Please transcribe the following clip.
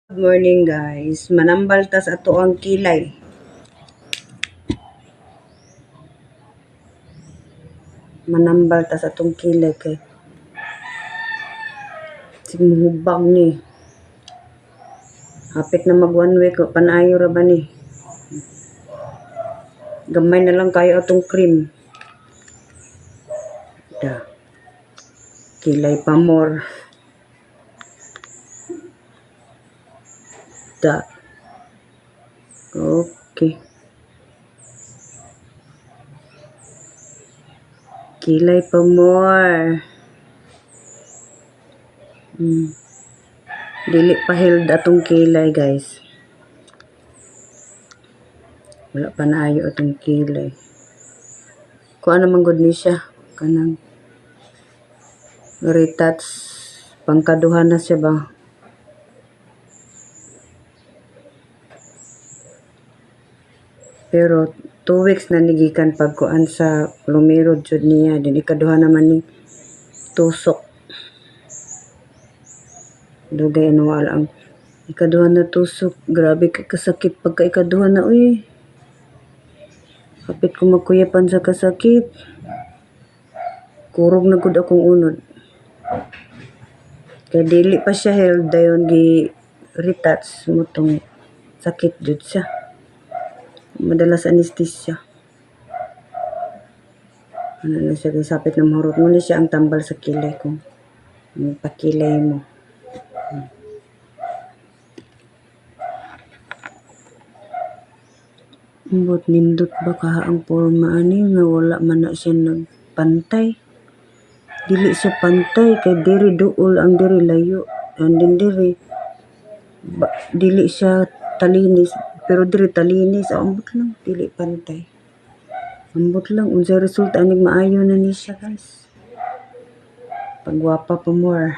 Good morning guys. Manambal tas ato ang kilay. Manambal tas atong kilay kay sigmuhubag ni. Hapit na mag 1 week panayo ra ba ni. Gamay na lang kayo atong cream. Da. Kilay pa more. Da. Okay. Kilay pa more. Dili pa healed atong kilay guys. Wala pa naayo atong kilay. Kuha naman gud ni siya. Kanang retouch. Pangkaduhan na siya ba? Pero 2 weeks na nigikan pagkuan sa lumirod jud niya. Din ikaduha naman ni tusok. Dugay ano wala ang ikaduha na tusok. Grabe kay kasakit pagka ikaduha na uy. Kapit ko magkuyapan sa kasakit. Kurog na gud akong unod. Kaya dili pa siya held dayon gi retouch mo tong sakit jud siya. Madalas anesthesia. Ano na siya sapit na mahurot mo ni siya ang tambal sa kilay ko. Pakilay mo. Ambot nindot ba kaha ang forma ani nga wala man na siya nagpantay. Dili siya pantay kay diri duol ang diri layo. And then diri dili siya talinis pero diri talinis ambot lang dili pantay. Ambot lang unsay resulta anig maayo na ni siya guys. Pagwapa pa more.